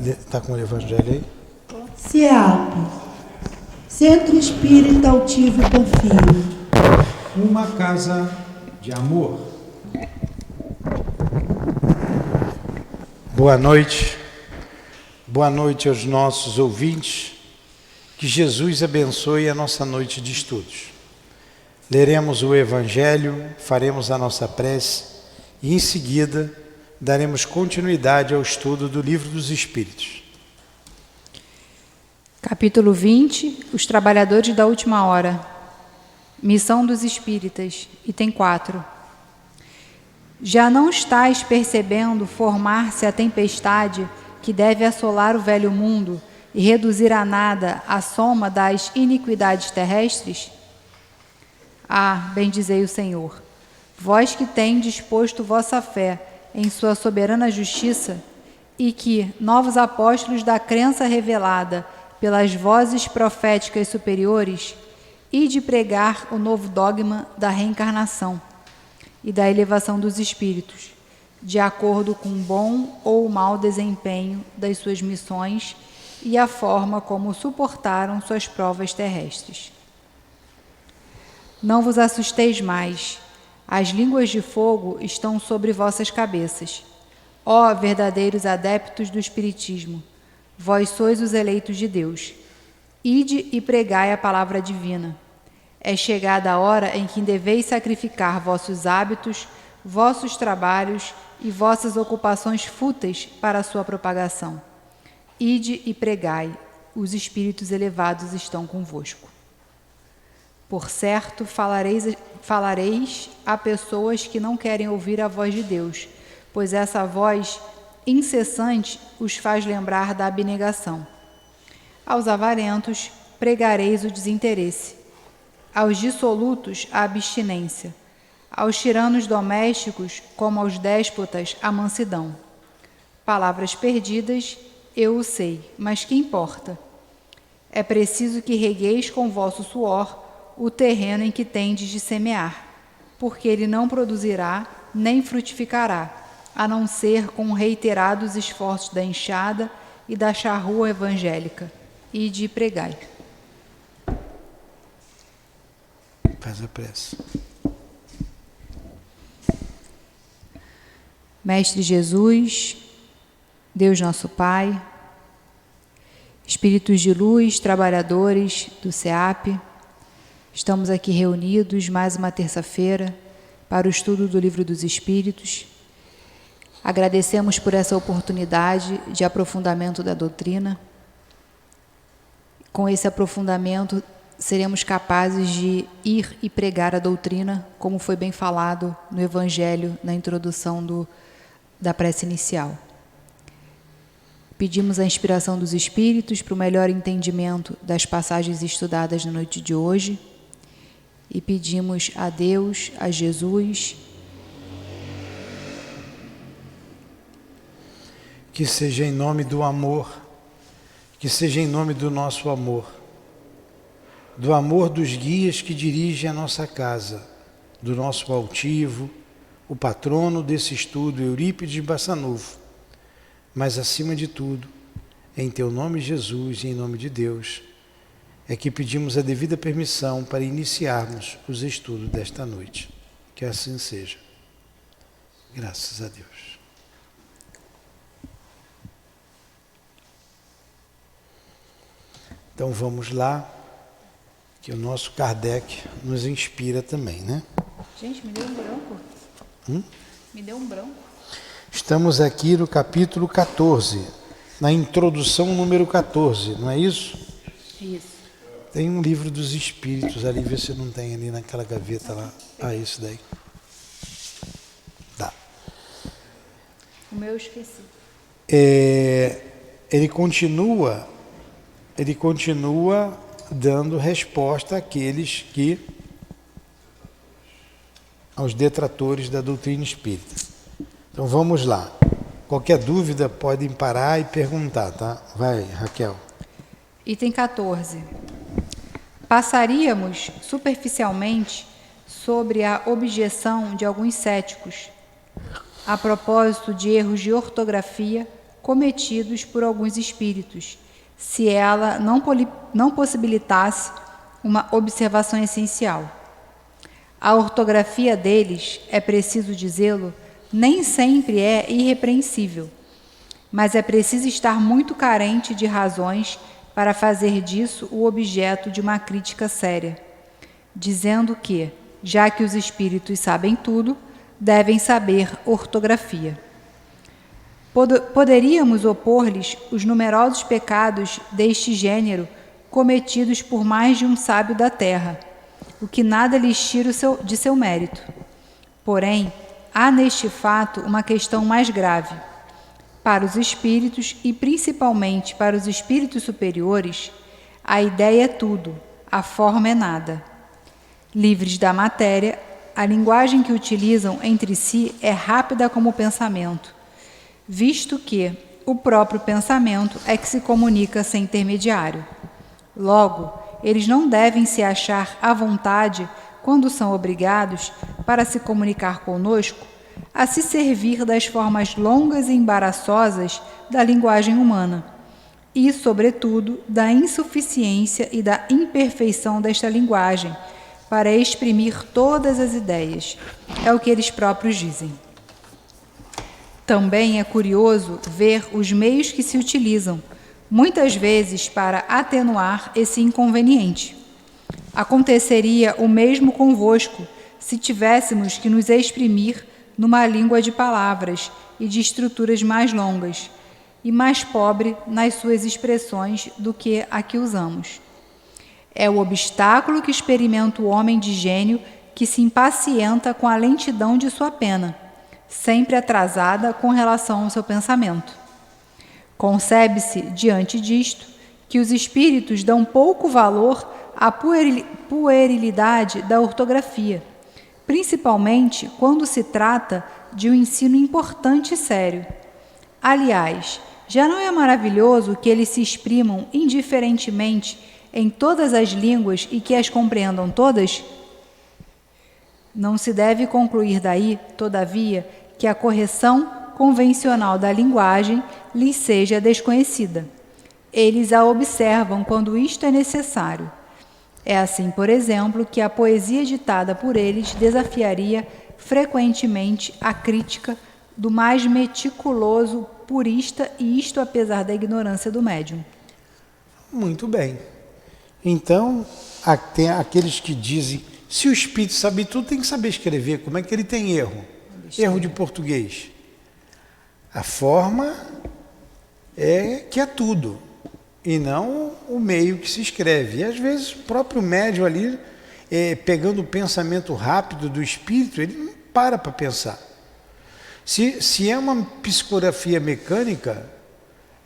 Está com o evangelho aí? CEAP, Centro Espírita Altivo Confio. Uma casa de amor. Boa noite aos nossos ouvintes. Que Jesus abençoe a nossa noite de estudos. Leremos o Evangelho, faremos a nossa prece e em seguida daremos continuidade ao estudo do Livro dos Espíritos. Capítulo 20, Os Trabalhadores da Última Hora. Missão dos Espíritas, item 4. Já não estais percebendo formar-se a tempestade que deve assolar o velho mundo e reduzir a nada a soma das iniquidades terrestres? Ah, bendizei o Senhor, vós que tendes posto vossa fé em sua soberana justiça e que, novos apóstolos da crença revelada pelas vozes proféticas superiores, ide pregar o novo dogma da reencarnação e da elevação dos espíritos, de acordo com o bom ou mau desempenho das suas missões e a forma como suportaram suas provas terrestres. Não vos assusteis mais, as línguas de fogo estão sobre vossas cabeças. Ó verdadeiros adeptos do Espiritismo, vós sois os eleitos de Deus. Ide e pregai a palavra divina. É chegada a hora em que deveis sacrificar vossos hábitos, vossos trabalhos e vossas ocupações fúteis para a sua propagação. Ide e pregai, os espíritos elevados estão convosco. Por certo, falareis a pessoas que não querem ouvir a voz de Deus, pois essa voz incessante os faz lembrar da abnegação. Aos avarentos pregareis o desinteresse, aos dissolutos a abstinência, aos tiranos domésticos, como aos déspotas, a mansidão. Palavras perdidas, eu o sei, mas que importa? É preciso que regueis com vosso suor o terreno em que tendes de semear, porque ele não produzirá nem frutificará, a não ser com reiterados esforços da enxada e da charrua evangélica. Ide e pregai. Faz a prece. Mestre Jesus, Deus nosso Pai, Espíritos de luz, trabalhadores do CEAP, estamos aqui reunidos mais uma terça-feira para o estudo do Livro dos Espíritos. Agradecemos por essa oportunidade de aprofundamento da doutrina. Com esse aprofundamento, seremos capazes de ir e pregar a doutrina, como foi bem falado no Evangelho, na introdução da prece inicial. Pedimos a inspiração dos Espíritos para o melhor entendimento das passagens estudadas na noite de hoje e pedimos a Deus, a Jesus, que seja em nome do amor, que seja em nome do nosso amor, do amor dos guias que dirigem a nossa casa, do nosso altivo, o patrono desse estudo, Eurípides Bassanufo, mas acima de tudo, em teu nome, Jesus, e em nome de Deus, é que pedimos a devida permissão para iniciarmos os estudos desta noite. Que assim seja. Graças a Deus. Então vamos lá, que o nosso Kardec nos inspira também, né? Gente, me deu um branco. Me deu um branco. Estamos aqui no capítulo 14, na introdução número 14, não é isso? Isso. Tem um livro dos Espíritos ali, vê se não tem ali naquela gaveta lá. Ah, isso daí. Dá. O meu eu esqueci. Ele continua dando resposta àqueles que, aos detratores da doutrina espírita. Então vamos lá. Qualquer dúvida podem parar e perguntar, tá? Vai, Raquel. Item 14. Passaríamos superficialmente sobre a objeção de alguns céticos a propósito de erros de ortografia cometidos por alguns espíritos, se ela não possibilitasse uma observação essencial. A ortografia deles, é preciso dizê-lo, nem sempre é irrepreensível, mas é preciso estar muito carente de razões para fazer disso o objeto de uma crítica séria, dizendo que, já que os espíritos sabem tudo, devem saber ortografia. Poderíamos opor-lhes os numerosos pecados deste gênero cometidos por mais de um sábio da terra, o que nada lhes tira de seu mérito. Porém, há neste fato uma questão mais grave. Para os espíritos, e principalmente para os espíritos superiores, a ideia é tudo, a forma é nada. Livres da matéria, a linguagem que utilizam entre si é rápida como o pensamento, visto que o próprio pensamento é que se comunica sem intermediário. Logo, eles não devem se achar à vontade, quando são obrigados, para se comunicar conosco, a se servir das formas longas e embaraçosas da linguagem humana, e, sobretudo, da insuficiência e da imperfeição desta linguagem, para exprimir todas as ideias. É o que eles próprios dizem. Também é curioso ver os meios que se utilizam, muitas vezes para atenuar esse inconveniente. Aconteceria o mesmo convosco, se tivéssemos que nos exprimir numa língua de palavras e de estruturas mais longas, e mais pobre nas suas expressões do que a que usamos. É o obstáculo que experimenta o homem de gênio, que se impacienta com a lentidão de sua pena, sempre atrasada com relação ao seu pensamento. Concebe-se, diante disto, que os espíritos dão pouco valor à puerilidade da ortografia, principalmente quando se trata de um ensino importante e sério. Aliás, já não é maravilhoso que eles se exprimam indiferentemente em todas as línguas e que as compreendam todas? Não se deve concluir daí, todavia, que a correção convencional da linguagem lhes seja desconhecida. Eles a observam quando isto é necessário. É assim, por exemplo, que a poesia ditada por eles desafiaria frequentemente a crítica do mais meticuloso purista, e isto apesar da ignorância do médium. Muito bem. Então, tem aqueles que dizem, se o espírito sabe tudo, tem que saber escrever. Como é que ele tem erro? Erro de português. A forma é que é tudo, e não o meio que se escreve. E às vezes o próprio médium ali, pegando o pensamento rápido do espírito, ele não para pensar. Se é uma psicografia mecânica,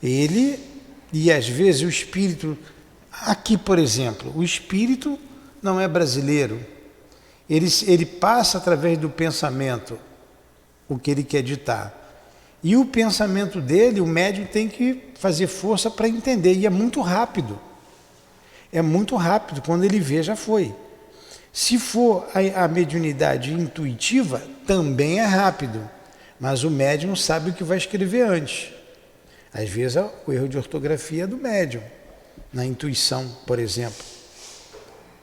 e às vezes o espírito, aqui por exemplo, o espírito não é brasileiro, ele passa através do pensamento o que ele quer ditar. E o pensamento dele, o médium tem que fazer força para entender, e é muito rápido. É muito rápido, quando ele vê, já foi. Se for a mediunidade intuitiva, também é rápido, mas o médium sabe o que vai escrever antes. Às vezes o erro de ortografia é do médium, na intuição, por exemplo.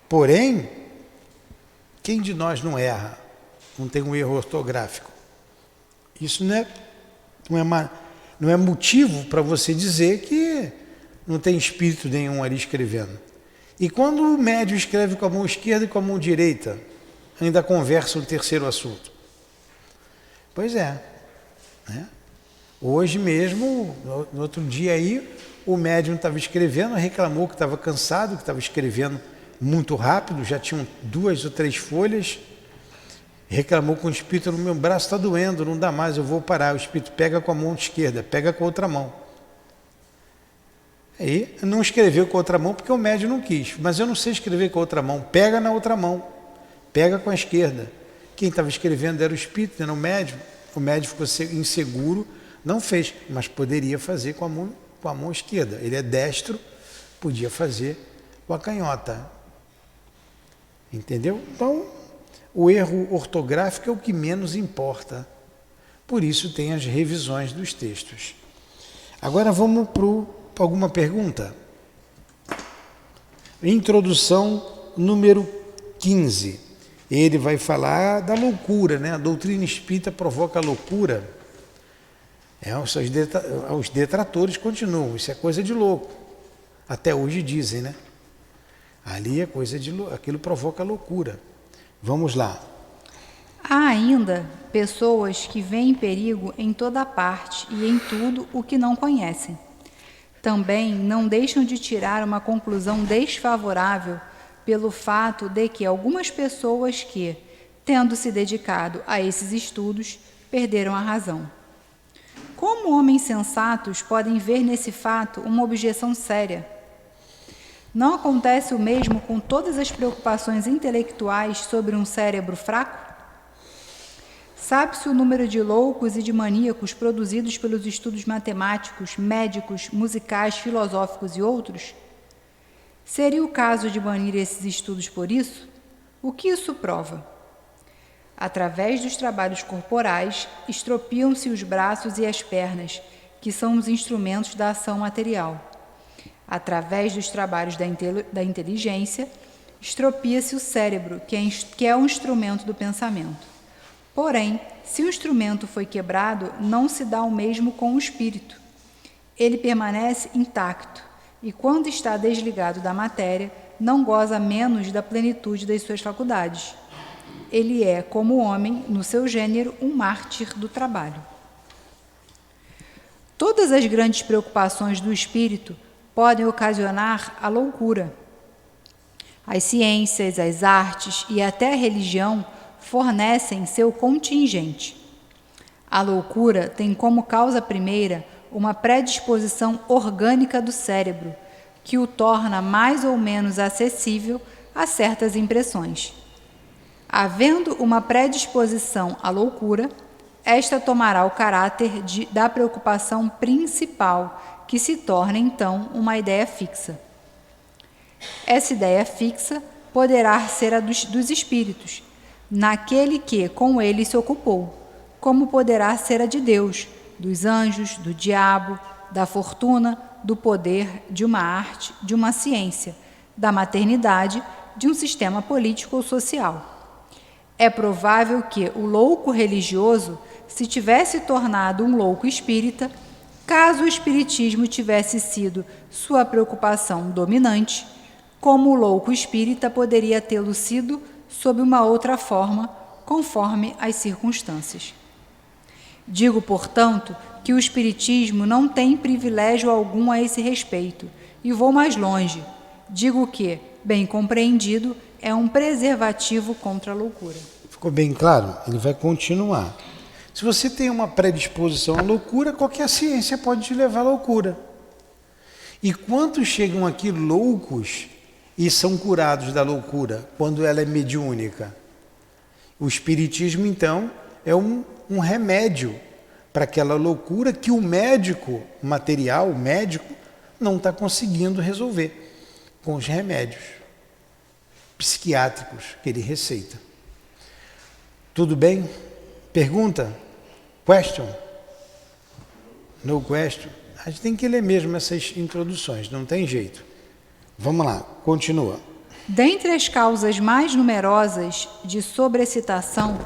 Porém, quem de nós não erra, não tem um erro ortográfico? Isso não é motivo para você dizer que não tem espírito nenhum ali escrevendo. E quando o médium escreve com a mão esquerda e com a mão direita, ainda conversa um terceiro assunto. Pois é. Né? Hoje mesmo, no outro dia aí, o médium estava escrevendo, reclamou que estava cansado, que estava escrevendo muito rápido, já tinham 2 ou 3 folhas, reclamou com o espírito, meu braço está doendo, não dá mais, eu vou parar. O espírito pega com a mão esquerda, pega com a outra mão. Aí não escreveu com a outra mão porque o médium não quis, mas eu não sei escrever com a outra mão, pega na outra mão, pega com a esquerda. Quem estava escrevendo era o espírito, era o médium ficou inseguro, não fez, mas poderia fazer com a mão esquerda. Ele é destro, podia fazer com a canhota. Entendeu? Então, o erro ortográfico é o que menos importa. Por isso tem as revisões dos textos. Agora vamos para alguma pergunta. Introdução número 15. Ele vai falar da loucura, né? A doutrina espírita provoca loucura. Os detratores continuam, isso é coisa de louco. Até hoje dizem, né? Ali é coisa de louco, aquilo provoca loucura. Vamos lá. Há ainda pessoas que veem perigo em toda parte e em tudo o que não conhecem. Também não deixam de tirar uma conclusão desfavorável pelo fato de que algumas pessoas que, tendo se dedicado a esses estudos, perderam a razão. Como homens sensatos podem ver nesse fato uma objeção séria? Não acontece o mesmo com todas as preocupações intelectuais sobre um cérebro fraco? Sabe-se o número de loucos e de maníacos produzidos pelos estudos matemáticos, médicos, musicais, filosóficos e outros? Seria o caso de banir esses estudos por isso? O que isso prova? Através dos trabalhos corporais, estropiam-se os braços e as pernas, que são os instrumentos da ação material. Através dos trabalhos da inteligência, estropia-se o cérebro, que é o instrumento do pensamento. Porém, se o instrumento foi quebrado, não se dá o mesmo com o espírito. Ele permanece intacto e, quando está desligado da matéria, não goza menos da plenitude das suas faculdades. Ele é, como homem, no seu gênero, um mártir do trabalho. Todas as grandes preocupações do espírito podem ocasionar a loucura. As ciências, as artes e até a religião fornecem seu contingente. A loucura tem como causa primeira uma predisposição orgânica do cérebro, que o torna mais ou menos acessível a certas impressões. Havendo uma predisposição à loucura, esta tomará o caráter da preocupação principal, que se torna então uma ideia fixa. Essa ideia fixa poderá ser a dos espíritos, naquele que com ele se ocupou, como poderá ser a de Deus, dos anjos, do diabo, da fortuna, do poder, de uma arte, de uma ciência, da maternidade, de um sistema político ou social. É provável que o louco religioso se tivesse tornado um louco espírita, caso o espiritismo tivesse sido sua preocupação dominante, como o louco espírita poderia tê-lo sido sob uma outra forma, conforme as circunstâncias. Digo, portanto, que o espiritismo não tem privilégio algum a esse respeito, e vou mais longe. Digo que, bem compreendido, é um preservativo contra a loucura. Ficou bem claro? Ele vai continuar. Se você tem uma predisposição à loucura, qualquer ciência pode te levar à loucura. E quantos chegam aqui loucos e são curados da loucura, quando ela é mediúnica? O espiritismo, então, é um remédio para aquela loucura que o médico material, o médico, não está conseguindo resolver com os remédios psiquiátricos que ele receita. Tudo bem? Pergunta? Question? No question? A gente tem que ler mesmo essas introduções, não tem jeito. Vamos lá, continua. Dentre as causas mais numerosas de sobreexcitação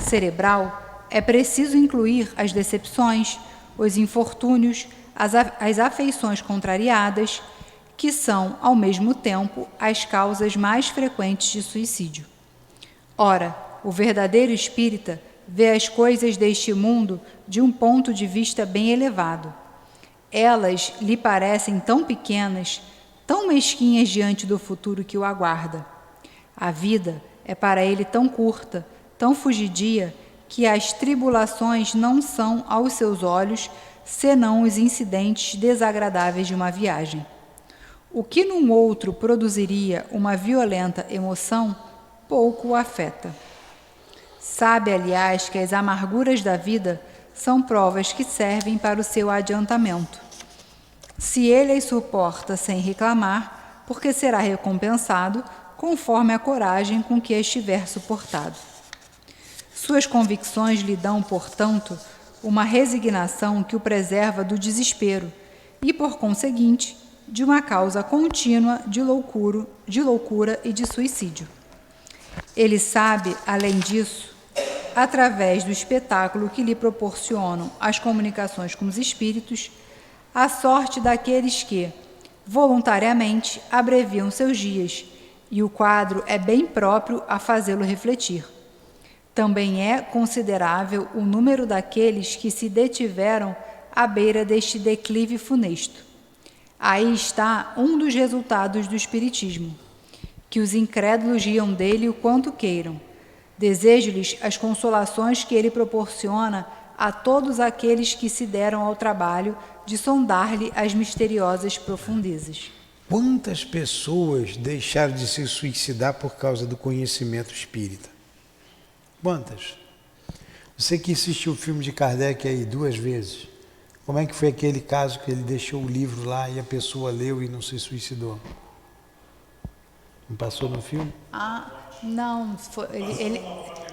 cerebral, é preciso incluir as decepções, os infortúnios, as afeições contrariadas, que são, ao mesmo tempo, as causas mais frequentes de suicídio. Ora, o verdadeiro espírita vê as coisas deste mundo de um ponto de vista bem elevado. Elas lhe parecem tão pequenas, tão mesquinhas diante do futuro que o aguarda. A vida é para ele tão curta, tão fugidia, que as tribulações não são, aos seus olhos, senão os incidentes desagradáveis de uma viagem. O que num outro produziria uma violenta emoção, pouco o afeta. Sabe, aliás, que as amarguras da vida são provas que servem para o seu adiantamento. Se ele as suporta sem reclamar, porque será recompensado conforme a coragem com que as tiver suportado. Suas convicções lhe dão, portanto, uma resignação que o preserva do desespero, e, por conseguinte, de uma causa contínua de loucura e de suicídio. Ele sabe, além disso, através do espetáculo que lhe proporcionam as comunicações com os espíritos, a sorte daqueles que, voluntariamente, abreviam seus dias, e o quadro é bem próprio a fazê-lo refletir. Também é considerável o número daqueles que se detiveram à beira deste declive funesto. Aí está um dos resultados do Espiritismo, que os incrédulos riam dele o quanto queiram. Desejo-lhes as consolações que ele proporciona a todos aqueles que se deram ao trabalho de sondar-lhe as misteriosas profundezas. Quantas pessoas deixaram de se suicidar por causa do conhecimento espírita? Quantas? Você que assistiu o filme de Kardec aí 2 vezes, como é que foi aquele caso que ele deixou o livro lá e a pessoa leu e não se suicidou? Não passou no filme? Não. Ele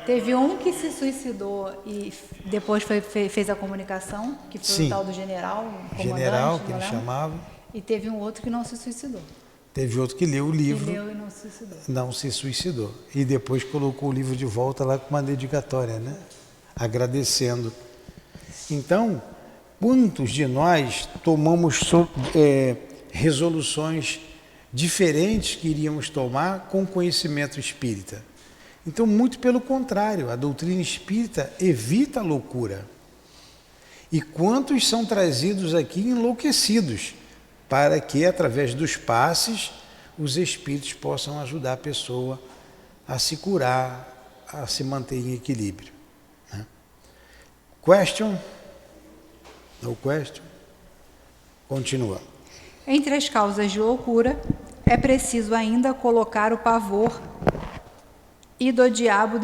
teve um que se suicidou e depois fez a comunicação, que foi Sim. o tal do general, General, que não ele lembro? chamava. E teve um outro que não se suicidou. Teve outro que leu o livro. Que leu e não se suicidou. Não se suicidou. E depois colocou o livro de volta lá com uma dedicatória, né? Agradecendo. Então, quantos de nós tomamos resoluções diferentes que iríamos tomar com o conhecimento espírita? Então, muito pelo contrário, a doutrina espírita evita a loucura. E quantos são trazidos aqui enlouquecidos, para que, através dos passes, os espíritos possam ajudar a pessoa a se curar, a se manter em equilíbrio. Né? Question? No question? Continua. Entre as causas de loucura, é preciso ainda colocar o pavor e do diabo...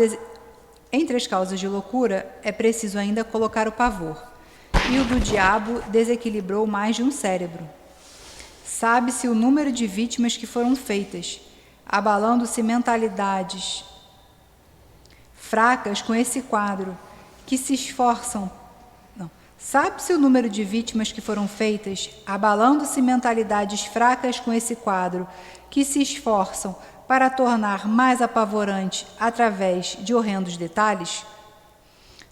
Entre as causas de loucura, é preciso ainda colocar o pavor. E o do diabo desequilibrou mais de um cérebro. Sabe-se o número de vítimas que foram feitas, abalando-se mentalidades fracas com esse quadro, que se esforçam... Sabe-se o número de vítimas que foram feitas, abalando-se mentalidades fracas com esse quadro, que se esforçam para tornar mais apavorante através de horrendos detalhes?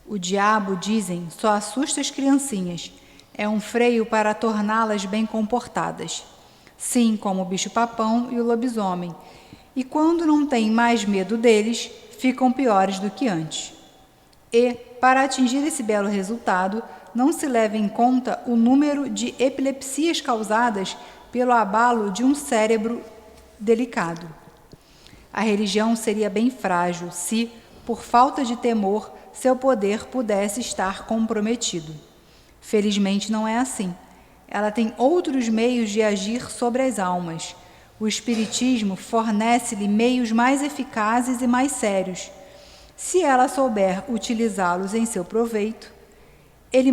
O diabo, dizem, só assusta as criancinhas. É um freio para torná-las bem comportadas. Sim, como o bicho-papão e o lobisomem. E quando não tem mais medo deles, ficam piores do que antes. E, para atingir esse belo resultado, não se leva em conta o número de epilepsias causadas pelo abalo de um cérebro delicado. A religião seria bem frágil se, por falta de temor, seu poder pudesse estar comprometido. Felizmente não é assim. Ela tem outros meios de agir sobre as almas. O Espiritismo fornece-lhe meios mais eficazes e mais sérios. Se ela souber utilizá-los em seu proveito, ele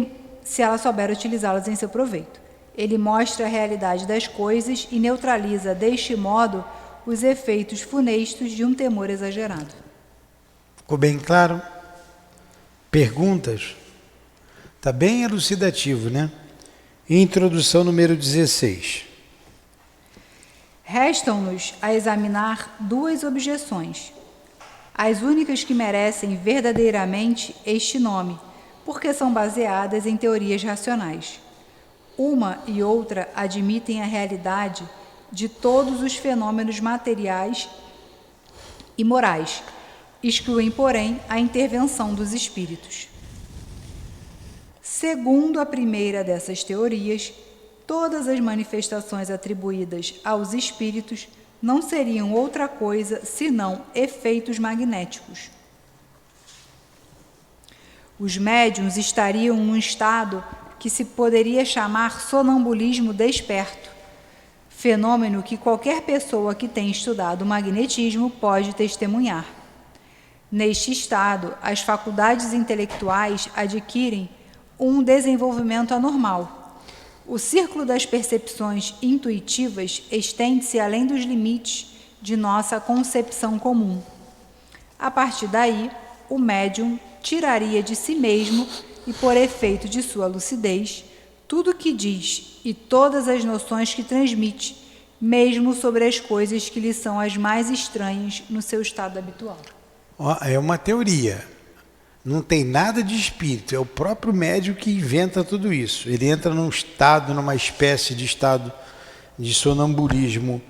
mostra a realidade das coisas e neutraliza, deste modo, os efeitos funestos de um temor exagerado. Ficou bem claro? Perguntas? Está bem elucidativo, né? Introdução número 16. Restam-nos a examinar 2 objeções, as únicas que merecem verdadeiramente este nome, porque são baseadas em teorias racionais. Uma e outra admitem a realidade de todos os fenômenos materiais e morais, excluem, porém, a intervenção dos espíritos. Segundo a primeira dessas teorias, todas as manifestações atribuídas aos espíritos não seriam outra coisa senão efeitos magnéticos. Os médiuns estariam num estado que se poderia chamar sonambulismo desperto, fenômeno que qualquer pessoa que tenha estudado o magnetismo pode testemunhar. Neste estado, as faculdades intelectuais adquirem um desenvolvimento anormal. O círculo das percepções intuitivas estende-se além dos limites de nossa concepção comum. A partir daí, o médium tiraria de si mesmo e, por efeito de sua lucidez, tudo o que diz e todas as noções que transmite, mesmo sobre as coisas que lhe são as mais estranhas no seu estado habitual. É uma teoria. Não tem nada de espírito, é o próprio médium que inventa tudo isso. Ele entra numa espécie de estado de sonambulismo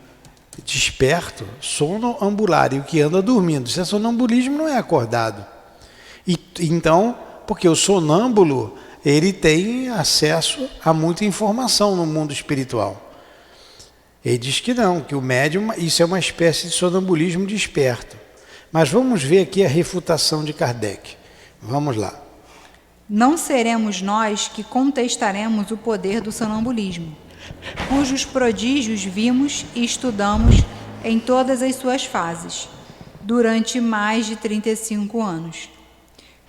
desperto, sono ambulário, que anda dormindo. Se é sonambulismo, não é acordado. Então, porque o sonâmbulo, ele tem acesso a muita informação no mundo espiritual. Ele diz que não, que o médium, isso é uma espécie de sonambulismo desperto. Mas vamos ver aqui a refutação de Kardec. Vamos lá. Não seremos nós que contestaremos o poder do sonambulismo, cujos prodígios vimos e estudamos em todas as suas fases, durante mais de 35 anos.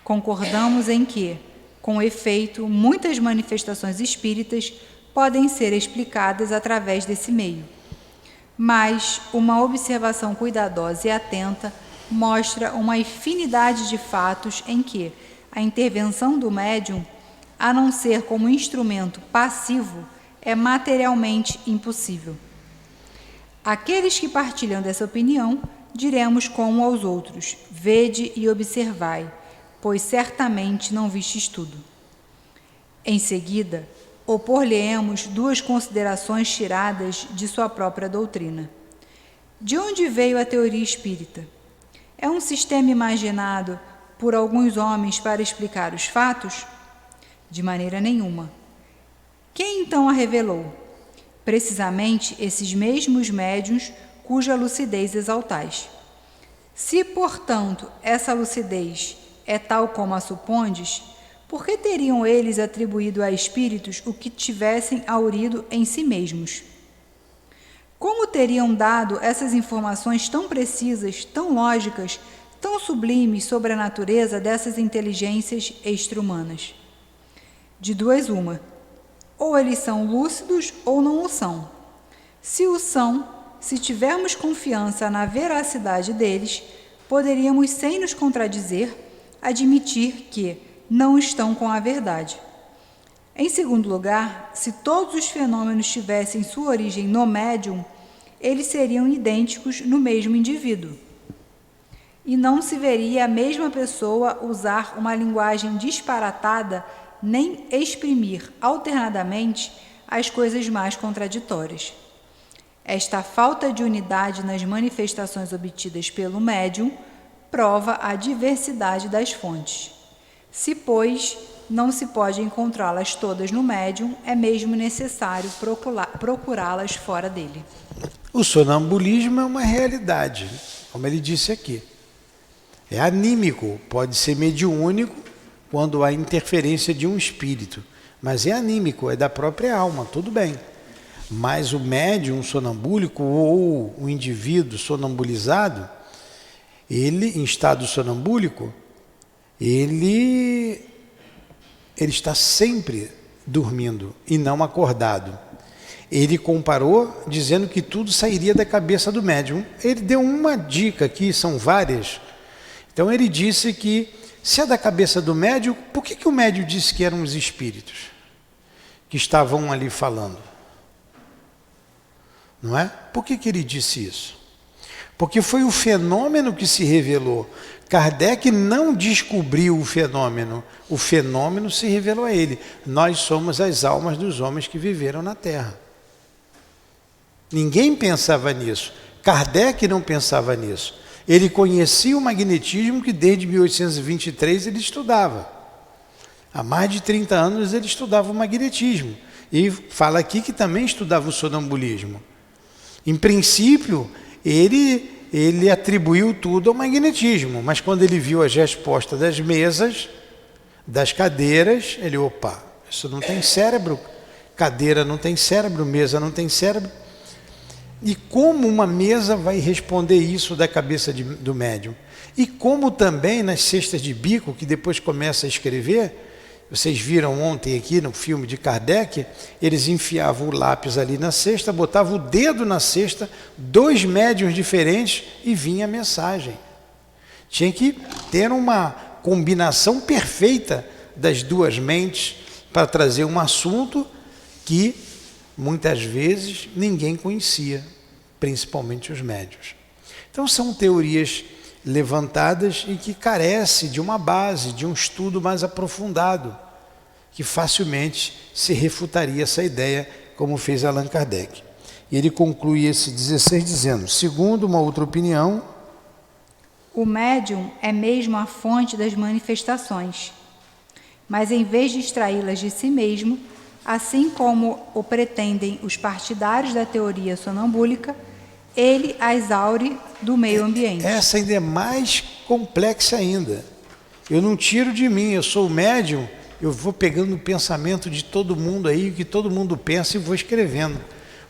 Concordamos em que, com efeito, muitas manifestações espíritas podem ser explicadas através desse meio. Mas uma observação cuidadosa e atenta mostra uma infinidade de fatos em que a intervenção do médium, a não ser como instrumento passivo, é materialmente impossível. Aqueles que partilham dessa opinião, diremos como aos outros: vede e observai, pois certamente não vistes tudo. Em seguida, opor-lhe-emos duas considerações tiradas de sua própria doutrina. De onde veio a teoria espírita? É um sistema imaginado por alguns homens para explicar os fatos? De maneira nenhuma. Quem então a revelou? Precisamente esses mesmos médiuns cuja lucidez exaltais. Se, portanto, essa lucidez é tal como a supondes, por que teriam eles atribuído a espíritos o que tivessem aurido em si mesmos? Como teriam dado essas informações tão precisas, tão lógicas, tão sublimes sobre a natureza dessas inteligências extra-humanas? De duas uma: ou eles são lúcidos ou não o são. Se o são, se tivermos confiança na veracidade deles, poderíamos, sem nos contradizer, admitir que não estão com a verdade. Em segundo lugar, se todos os fenômenos tivessem sua origem no médium, eles seriam idênticos no mesmo indivíduo. E não se veria a mesma pessoa usar uma linguagem disparatada nem exprimir alternadamente as coisas mais contraditórias. Esta falta de unidade nas manifestações obtidas pelo médium prova a diversidade das fontes. Se, pois, não se pode encontrá-las todas no médium, é mesmo necessário procurá-las fora dele. O sonambulismo é uma realidade, como ele disse aqui. É anímico, pode ser mediúnico quando há interferência de um espírito, mas é anímico, é da própria alma, tudo bem. Mas o médium sonambúlico ou o indivíduo sonambulizado, ele, em estado sonambúlico, ele está sempre dormindo e não acordado. Ele comparou dizendo que tudo sairia da cabeça do médium. Ele deu uma dica aqui, são várias. Então ele disse que se é da cabeça do médium, por que o médium disse que eram os espíritos que estavam ali falando? Não é? Por que ele disse isso? Porque foi o fenômeno que se revelou. Kardec não descobriu o fenômeno se revelou a ele. Nós somos as almas dos homens que viveram na Terra. Ninguém pensava nisso. Kardec não pensava nisso. Ele conhecia o magnetismo que desde 1823 ele estudava. Há mais de 30 anos ele estudava o magnetismo. E fala aqui que também estudava o sonambulismo. Em princípio, ele atribuiu tudo ao magnetismo, mas quando ele viu as respostas das mesas, das cadeiras, ele, opa, isso não tem cérebro, cadeira não tem cérebro, mesa não tem cérebro. E como uma mesa vai responder isso da cabeça do médium? E como também nas cestas de bico, que depois começa a escrever, vocês viram ontem aqui no filme de Kardec, eles enfiavam o lápis ali na cesta, botavam o dedo na cesta, 2 médiuns diferentes e vinha a mensagem. Tinha que ter uma combinação perfeita das duas mentes para trazer um assunto que muitas vezes ninguém conhecia, principalmente os médiuns. Então são teorias levantadas e que carecem de uma base, de um estudo mais aprofundado, que facilmente se refutaria essa ideia, como fez Allan Kardec. E ele conclui esse 16 dizendo: segundo uma outra opinião, o médium é mesmo a fonte das manifestações, mas em vez de extraí-las de si mesmo, assim como o pretendem os partidários da teoria sonambúlica, ele as aure do meio ambiente. Essa ainda é mais complexa ainda. Eu não tiro de mim, eu sou o médium, eu vou pegando o pensamento de todo mundo aí, o que todo mundo pensa, e vou escrevendo.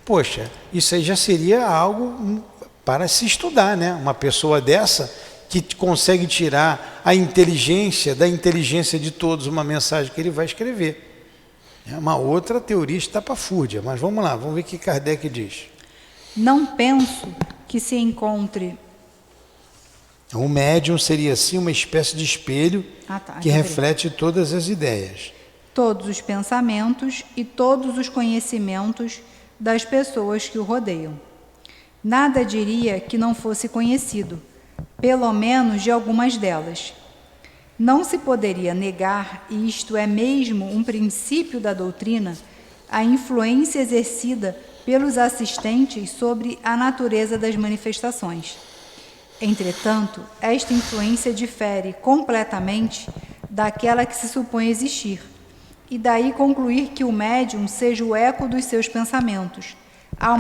Poxa, isso aí já seria algo para se estudar, né? Uma pessoa dessa que consegue tirar a inteligência da inteligência de todos uma mensagem que ele vai escrever. É uma outra teoria estapafúrdia, mas vamos lá, vamos ver o que Kardec diz. Não penso que se encontre... O médium seria assim uma espécie de espelho que reflete todas as ideias, todos os pensamentos e todos os conhecimentos das pessoas que o rodeiam. Nada diria que não fosse conhecido, pelo menos de algumas delas. Não se poderia negar, e isto é mesmo um princípio da doutrina, a influência exercida pelos assistentes sobre a natureza das manifestações. Entretanto, esta influência difere completamente daquela que se supõe existir, e daí concluir que o médium seja o eco dos seus pensamentos. Há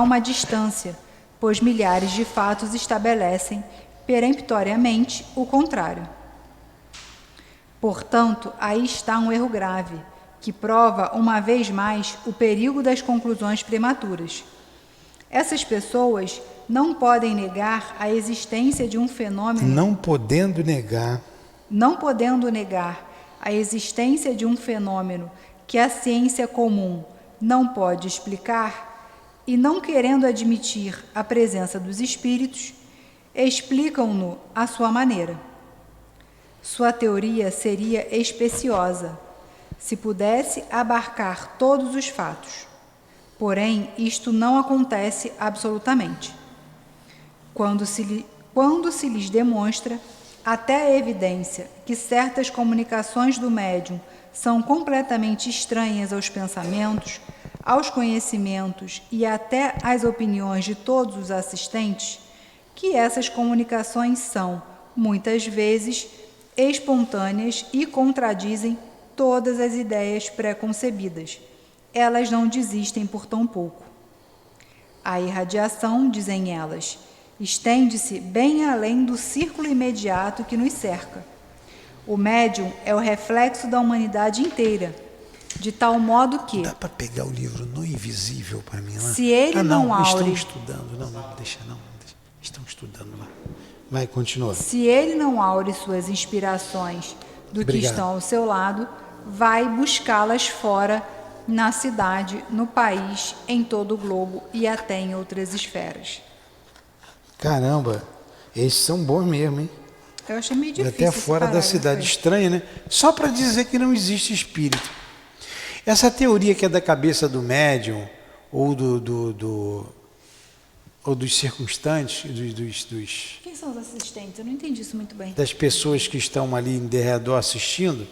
uma distância, pois milhares de fatos estabelecem peremptoriamente o contrário. Portanto, aí está um erro grave, que prova uma vez mais o perigo das conclusões prematuras. Essas pessoas não podem negar a existência de um fenômeno... Não podendo negar a existência de um fenômeno que a ciência comum não pode explicar, e não querendo admitir a presença dos espíritos, explicam-no à sua maneira. Sua teoria seria especiosa, se pudesse abarcar todos os fatos. Porém, isto não acontece absolutamente. Quando se lhes demonstra, até a evidência, que certas comunicações do médium são completamente estranhas aos pensamentos, aos conhecimentos e até às opiniões de todos os assistentes, que essas comunicações são, muitas vezes, espontâneas e contradizem todas as ideias pré-concebidas. Elas não desistem por tão pouco. A irradiação, dizem elas, estende-se bem além do círculo imediato que nos cerca. O médium é o reflexo da humanidade inteira, de tal modo que... Dá para pegar o livro No Invisível para mim lá? Se ele não aure... Estão estudando, não, deixa. Estão estudando lá. Vai, continua. Se ele não aure suas inspirações do que estão ao seu lado, vai buscá-las fora, na cidade, no país, em todo o globo e até em outras esferas. Caramba, esses são bons mesmo, hein? Eu achei meio difícil. Até fora da cidade, estranho, né? Só para dizer que não existe espírito. Essa teoria que é da cabeça do médium, ou ou dos circunstantes, dos... Quem são os assistentes? Eu não entendi isso muito bem. Das pessoas que estão ali em derredor assistindo.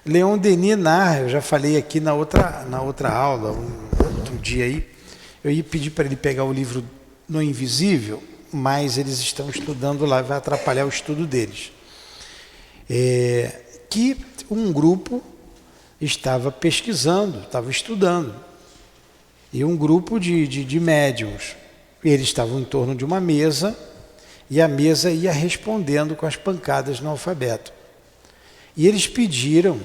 Leon Denis narra, eu já falei aqui na outra aula, outro dia aí, eu ia pedir para ele pegar o livro No Invisível, mas eles estão estudando lá, vai atrapalhar o estudo deles. Que um grupo estava pesquisando, estava estudando, e um grupo de médiuns, eles estavam em torno de uma mesa, e a mesa ia respondendo com as pancadas no alfabeto. E eles pediram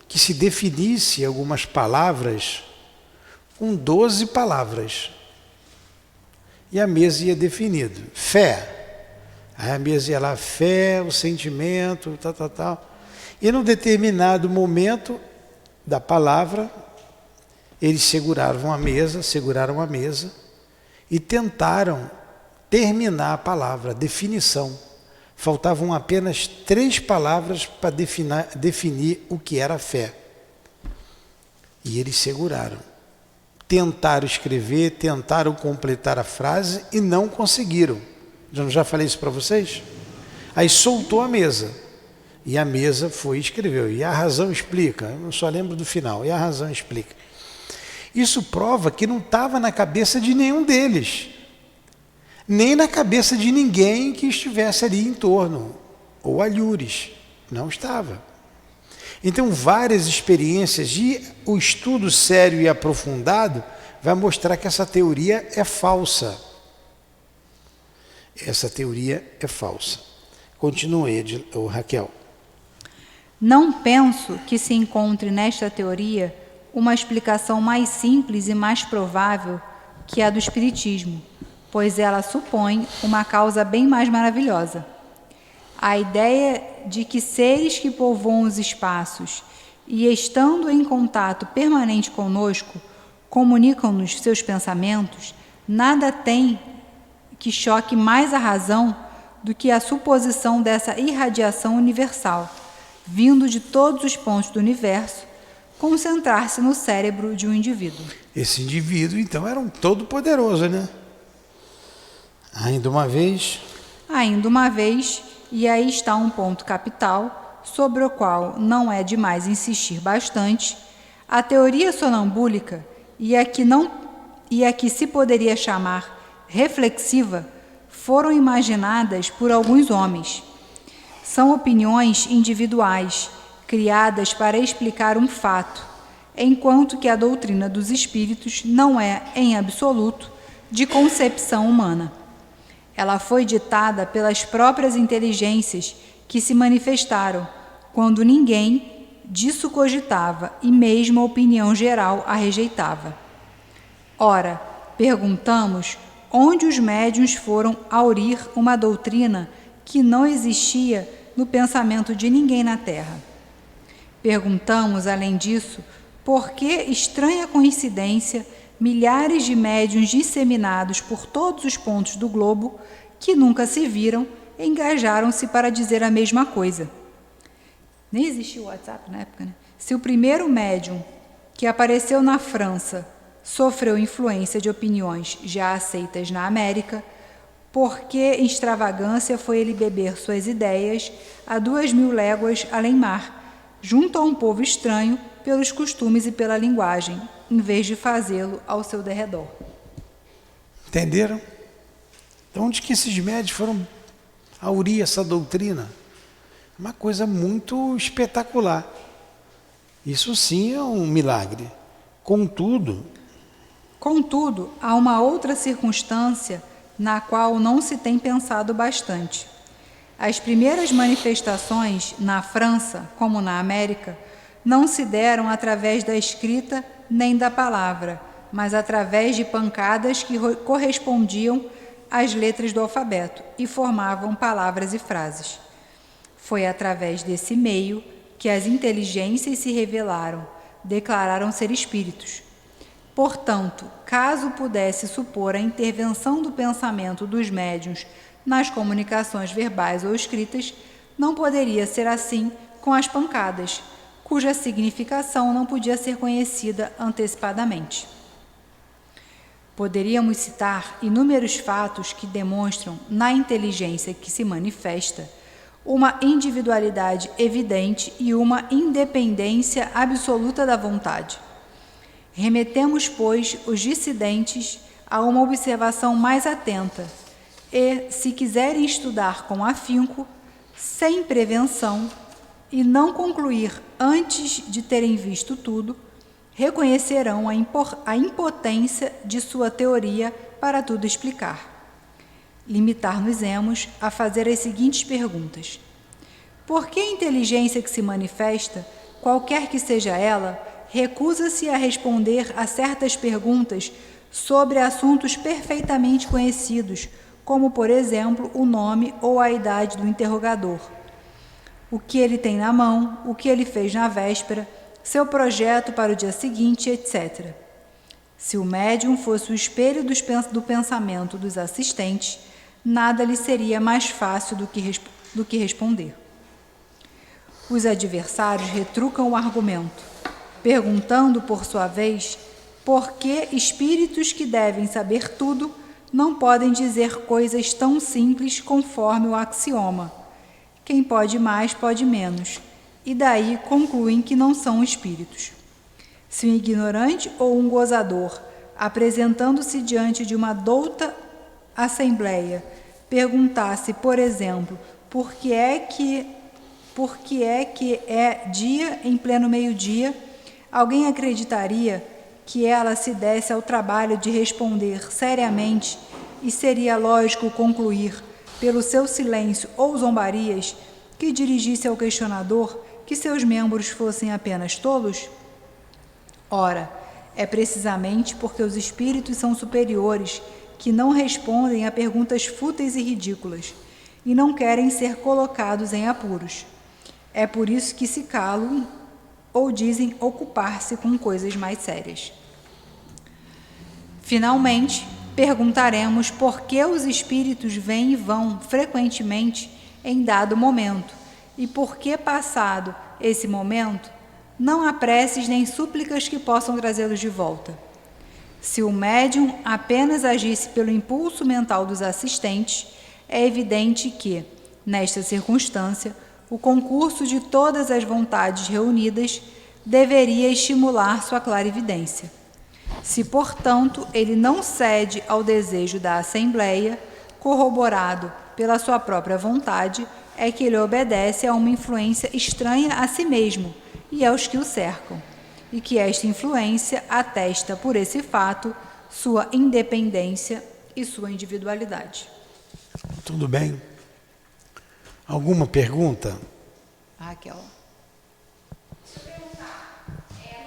que se definisse algumas palavras com 12 palavras. E a mesa ia definido. Fé. Aí a mesa ia lá, fé, o sentimento, tal. E num determinado momento da palavra, eles seguraram a mesa e tentaram terminar a palavra, a definição. Faltavam apenas 3 palavras para definir o que era fé. E eles seguraram. Tentaram escrever, tentaram completar a frase e não conseguiram. Já falei isso para vocês? Aí soltou a mesa. E a mesa foi e escreveu. E a razão explica, eu só lembro do final, e a razão explica. Isso prova que não estava na cabeça de nenhum deles, nem na cabeça de ninguém que estivesse ali em torno, ou alhures, não estava. Então, várias experiências e o estudo sério e aprofundado vai mostrar que essa teoria é falsa. Essa teoria é falsa. Continue, Raquel. Não penso que se encontre nesta teoria uma explicação mais simples e mais provável que a do Espiritismo, pois ela supõe uma causa bem mais maravilhosa. A ideia de que seres que povoam os espaços e, estando em contato permanente conosco, comunicam-nos seus pensamentos, nada tem que choque mais a razão do que a suposição dessa irradiação universal, vindo de todos os pontos do universo, concentrar-se no cérebro de um indivíduo. Esse indivíduo, então, era um todo-poderoso, né? Ainda uma vez, e aí está um ponto capital, sobre o qual não é demais insistir bastante, a teoria sonambúlica, e a que se poderia chamar reflexiva, foram imaginadas por alguns homens. São opiniões individuais, criadas para explicar um fato, enquanto que a doutrina dos espíritos não é, em absoluto, de concepção humana. Ela foi ditada pelas próprias inteligências que se manifestaram, quando ninguém disso cogitava e mesmo a opinião geral a rejeitava. Ora, perguntamos onde os médiuns foram aurir uma doutrina que não existia no pensamento de ninguém na Terra. Perguntamos, além disso, por que, estranha coincidência, milhares de médiuns disseminados por todos os pontos do globo, que nunca se viram, engajaram-se para dizer a mesma coisa. Nem existia o WhatsApp na época, né? Se o primeiro médium que apareceu na França sofreu influência de opiniões já aceitas na América, por que extravagância foi ele beber suas ideias a 2.000 léguas além-mar, junto a um povo estranho, pelos costumes e pela linguagem, em vez de fazê-lo ao seu derredor? entenderam? Então, onde que esses médios foram aurir essa doutrina? Uma coisa muito espetacular. Isso sim é um milagre. Contudo, há uma outra circunstância na qual não se tem pensado bastante. As primeiras manifestações, na França como na América, não se deram através da escrita nem da palavra, mas através de pancadas que correspondiam às letras do alfabeto e formavam palavras e frases. Foi através desse meio que as inteligências se revelaram, declararam ser espíritos. Portanto, caso pudesse supor a intervenção do pensamento dos médiuns nas comunicações verbais ou escritas, não poderia ser assim com as pancadas, cuja significação não podia ser conhecida antecipadamente. Poderíamos citar inúmeros fatos que demonstram, na inteligência que se manifesta, uma individualidade evidente e uma independência absoluta da vontade. Remetemos, pois, os dissidentes a uma observação mais atenta e, se quiserem estudar com afinco, sem prevenção, e não concluir antes de terem visto tudo, reconhecerão a impotência de sua teoria para tudo explicar. Limitar-nos-emos a fazer as seguintes perguntas. Por que a inteligência que se manifesta, qualquer que seja ela, recusa-se a responder a certas perguntas sobre assuntos perfeitamente conhecidos, como, por exemplo, o nome ou a idade do interrogador, o que ele tem na mão, o que ele fez na véspera, seu projeto para o dia seguinte, etc. Se o médium fosse o espelho do pensamento dos assistentes, nada lhe seria mais fácil do que responder. Os adversários retrucam o argumento, perguntando, por sua vez, por que espíritos que devem saber tudo não podem dizer coisas tão simples conforme o axioma. Quem pode mais, pode menos. E daí concluem que não são espíritos. Se um ignorante ou um gozador, apresentando-se diante de uma douta assembleia, perguntasse, por exemplo, por que é que é dia em pleno meio-dia, alguém acreditaria que ela se desse ao trabalho de responder seriamente, e seria lógico concluir, pelo seu silêncio ou zombarias, que dirigisse ao questionador que seus membros fossem apenas tolos? Ora, é precisamente porque os espíritos são superiores que não respondem a perguntas fúteis e ridículas, e não querem ser colocados em apuros. É por isso que se calam ou dizem ocupar-se com coisas mais sérias. Finalmente, perguntaremos por que os espíritos vêm e vão frequentemente em dado momento, e por que, passado esse momento, não há preces nem súplicas que possam trazê-los de volta. Se o médium apenas agisse pelo impulso mental dos assistentes, é evidente que, nesta circunstância, o concurso de todas as vontades reunidas deveria estimular sua clarividência. Se, portanto, ele não cede ao desejo da Assembleia, corroborado pela sua própria vontade, é que ele obedece a uma influência estranha a si mesmo e aos que o cercam, e que esta influência atesta por esse fato sua independência e sua individualidade. Tudo bem? Alguma pergunta? Raquel. Deixa eu perguntar.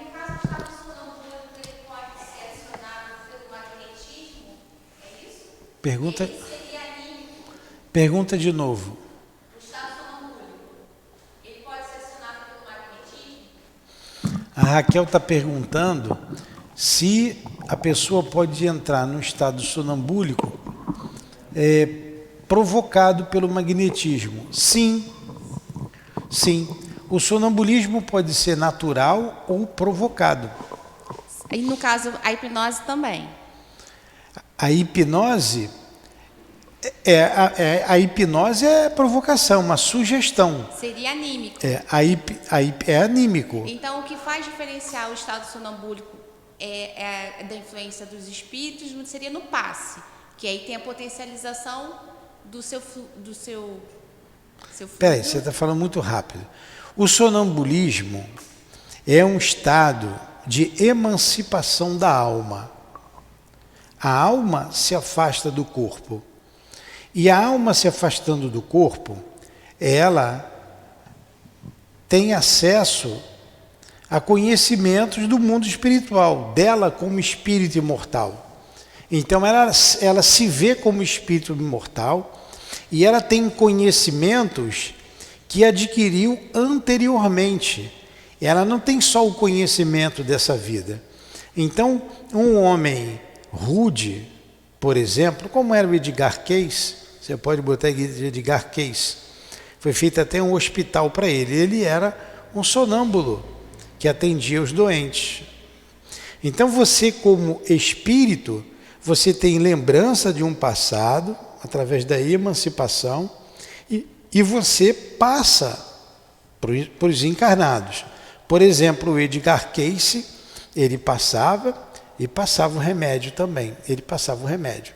No caso do estado sonambúlico, ele pode ser acionado pelo magnetismo? É isso? Pergunta, Ele seria anímico. pergunta de novo. O estado sonambúlico, ele pode ser acionado pelo magnetismo? A Raquel está perguntando se a pessoa pode entrar no estado sonambúlico provocado pelo magnetismo. Sim, sim. O sonambulismo pode ser natural ou provocado. E no caso, a hipnose também. A hipnose a hipnose é provocação, uma sugestão. Seria anímico. É anímico. Então, o que faz diferenciar o estado sonambúlico da influência dos espíritos seria no passe, que aí tem a potencialização do seu fluido. Peraí, você está falando muito rápido. O sonambulismo é um estado de emancipação da alma. A alma se afasta do corpo. E a alma se afastando do corpo, ela tem acesso a conhecimentos do mundo espiritual, dela como espírito imortal. Então ela se vê como espírito imortal e ela tem conhecimentos que adquiriu anteriormente. Ela não tem só o conhecimento dessa vida. Então, um homem rude, por exemplo, como era o Edgar Cayce, você pode botar Edgar Cayce, foi feito até um hospital para ele. Ele era um sonâmbulo que atendia os doentes. Então você, como espírito, você tem lembrança de um passado, através da emancipação, e você passa para os encarnados. Por exemplo, o Edgar Cayce, ele passava e passava o remédio também. Ele passava o remédio.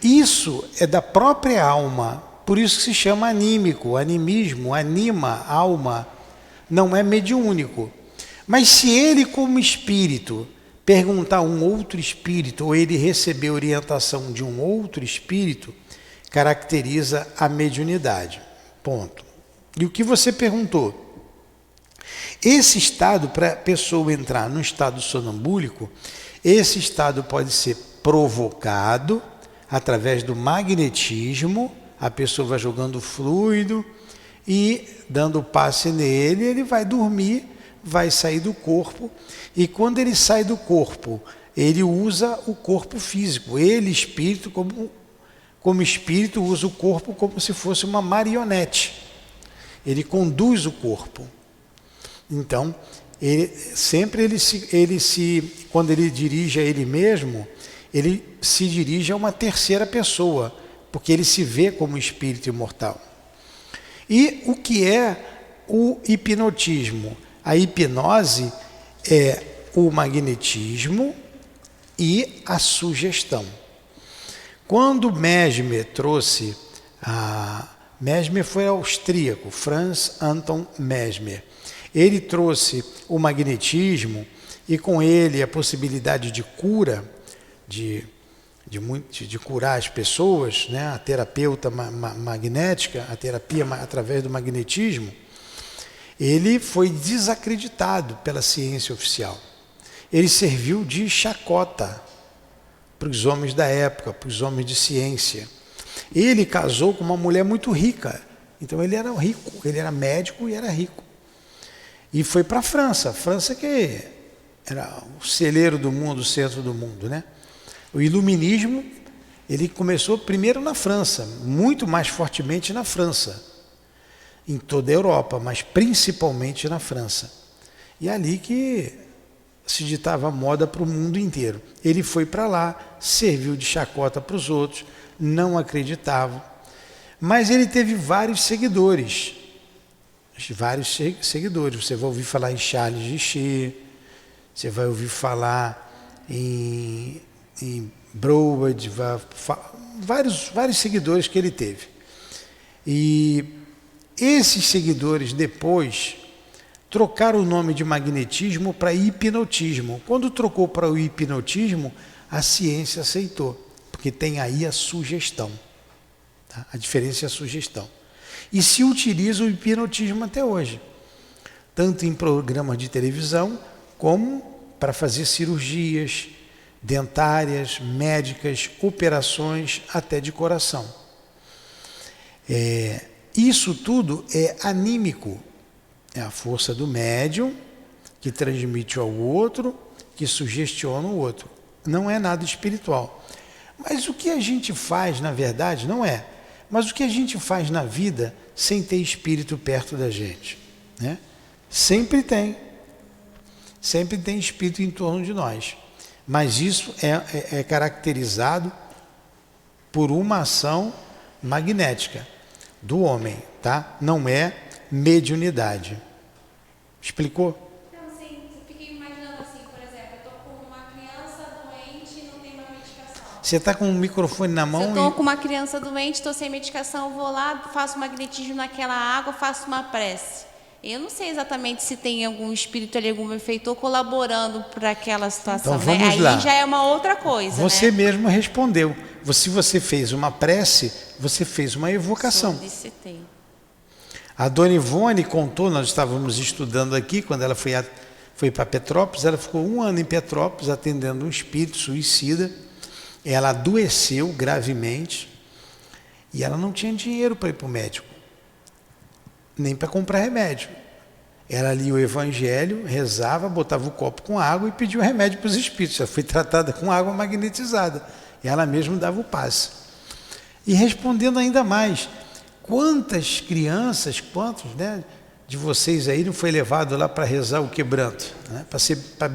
Isso é da própria alma, por isso que se chama anímico. Animismo, anima, alma, não é mediúnico. Mas se ele, como espírito, perguntar a um outro espírito, ou ele receber orientação de um outro espírito, caracteriza a mediunidade. Ponto. E o que você perguntou? Esse estado, para a pessoa entrar no estado sonambúlico, esse estado pode ser provocado através do magnetismo. A pessoa vai jogando fluido e dando passe nele, ele vai dormir, vai sair do corpo, e quando ele sai do corpo, ele usa o corpo físico. Ele, espírito, como espírito, usa o corpo como se fosse uma marionete. Ele conduz o corpo. Então, quando ele dirige a ele mesmo, ele se dirige a uma terceira pessoa, porque ele se vê como espírito imortal. E o que é o hipnotismo? A hipnose é o magnetismo e a sugestão. Quando Mesmer trouxe Mesmer foi austríaco, Franz Anton Mesmer. Ele trouxe o magnetismo e com ele a possibilidade de cura, de curar as pessoas, né? A terapeuta magnética, a terapia através do magnetismo. Ele foi desacreditado pela ciência oficial. Ele serviu de chacota para os homens da época, para os homens de ciência. Ele casou com uma mulher muito rica, então ele era rico, ele era médico e era rico. E foi para a França que era o celeiro do mundo, o centro do mundo, né? O iluminismo, ele começou primeiro na França, muito mais fortemente na França, em toda a Europa, mas principalmente na França. E ali que se ditava moda para o mundo inteiro. Ele foi para lá, serviu de chacota para os outros, não acreditavam. Mas ele teve vários seguidores. Você vai ouvir falar em Charles Richer, você vai ouvir falar em Broward, vários seguidores que ele teve. E esses seguidores depois trocaram o nome de magnetismo para hipnotismo. Quando trocou para o hipnotismo, a ciência aceitou, porque tem aí a sugestão. Tá? A diferença é a sugestão. E se utiliza o hipnotismo até hoje, tanto em programas de televisão, como para fazer cirurgias dentárias, médicas, operações até de coração. Isso tudo é anímico. É a força do médium que transmite ao outro, que sugestiona o outro. Não é nada espiritual. Mas o que a gente faz, na verdade, não é. Mas o que a gente faz na vida sem ter espírito perto da gente, né? Sempre tem espírito em torno de nós. Mas isso é caracterizado por uma ação magnética do homem, tá? Não é mediunidade. Explicou? Então, assim, fiquei imaginando assim, por exemplo, eu estou com uma criança doente e não tem uma medicação. Você está com o microfone na mão. Se eu estou com uma criança doente, estou sem medicação, eu vou lá, faço magnetismo naquela água, faço uma prece. Eu não sei exatamente se tem algum espírito ali, algum benfeitor colaborando para aquela situação. Então vamos lá. Aí já é uma outra coisa. Você né? mesmo respondeu. Se você fez uma prece, você fez uma evocação. Solicitei. A Dona Ivone contou, nós estávamos estudando aqui, quando ela foi para Petrópolis, ela ficou 1 ano em Petrópolis atendendo um espírito suicida. Ela adoeceu gravemente e ela não tinha dinheiro para ir para o médico, nem para comprar remédio. Ela lia o Evangelho, rezava, botava o copo com água e pedia o remédio para os espíritos. Ela foi tratada com água magnetizada. E ela mesma dava o passe. E respondendo ainda mais, quantas crianças, né, de vocês aí não foi levado lá para rezar o quebranto, né, para